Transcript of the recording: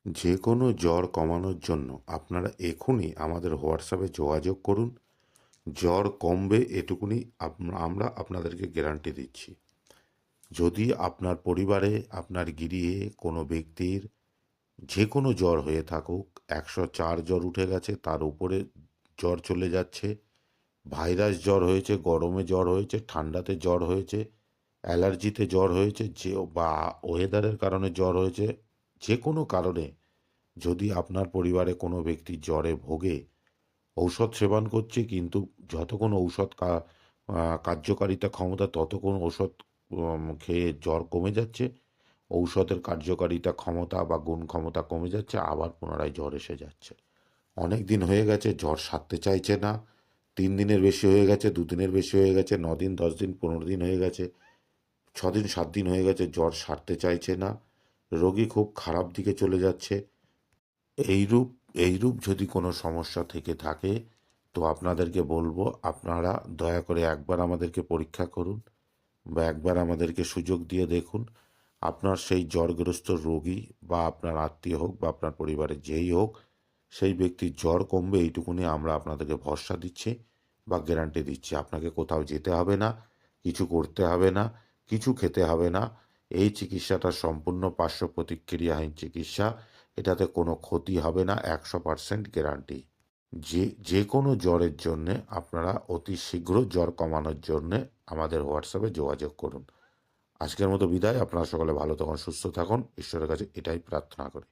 যে কোনো জ্বর কমানোর জন্য আপনারা এখনই আমাদের হোয়াটসঅ্যাপে যোগাযোগ করুন। জ্বর কমবে এটুকুনি আমরা আপনাদেরকে গ্যারান্টি দিচ্ছি। যদি আপনার পরিবারে আপনার গিরিয়ে কোনো ব্যক্তির যে কোনো জ্বর হয়ে থাকুক, 104 জ্বর উঠে গেছে, তার উপরে জ্বর চলে যাচ্ছে, ভাইরাস জ্বর হয়েছে, গরমে জ্বর হয়েছে, ঠান্ডাতে জ্বর হয়েছে, অ্যালার্জিতে জ্বর হয়েছে, যে বা ওয়েদারের কারণে জ্বর হয়েছে, যে কোনো কারণে যদি আপনার পরিবারে কোনো ব্যক্তি জ্বরে ভোগে, ঔষধ সেবন করছে কিন্তু যতক্ষণ ঔষধ কার্যকারিতা ক্ষমতা ততক্ষণ ওষুধ খেয়ে জ্বর কমে যাচ্ছে, ঔষধের কার্যকারিতা ক্ষমতা বা গুণ ক্ষমতা কমে যাচ্ছে, আবার পুনরায় জ্বর এসে যাচ্ছে। অনেক দিন হয়ে গেছে, জ্বর সারতে চাইছে না, 3 দিনের বেশি হয়ে গেছে, 2 দিনের বেশি হয়ে গেছে, 9 দিন, 10 দিন, 15 দিন হয়ে গেছে, 6 দিন, 7 দিন হয়ে গেছে, জ্বর সারতে চাইছে না, রোগী খুব খারাপ দিকে চলে যাচ্ছে। এইরূপ এইরূপ যদি কোনো সমস্যা থেকে থাকে, তো আপনাদেরকে বলবো আপনারা দয়া করে একবার আমাদেরকে পরীক্ষা করুন বা একবার আমাদেরকে সুযোগ দিয়ে দেখুন। আপনার সেই জ্বরগ্রস্ত রোগী বা আপনার আত্মীয় হোক বা আপনার পরিবারের যেই হোক, সেই ব্যক্তির জ্বর কমবে এইটুকুনি আমরা আপনাদেরকে ভরসা দিচ্ছি বা গ্যারান্টি দিচ্ছি। আপনাকে কোথাও যেতে হবে না, কিছু করতে হবে না, কিছু খেতে হবে না। এই চিকিৎসাটা সম্পূর্ণ পার্শ্ব প্রতিক্রিয়াহীন চিকিৎসা। এটাতে কোনো ক্ষতি হবে না, 100% গ্যারান্টি। যে কোনো জ্বরের জন্যে আপনারা অতি শীঘ্র জ্বর কমানোর জন্যে আমাদের হোয়াটসঅ্যাপে যোগাযোগ করুন। আজকের মতো বিদায়। আপনারা সকলে ভালো থাকুন, সুস্থ থাকুন। ঈশ্বরের কাছে এটাই প্রার্থনা করি।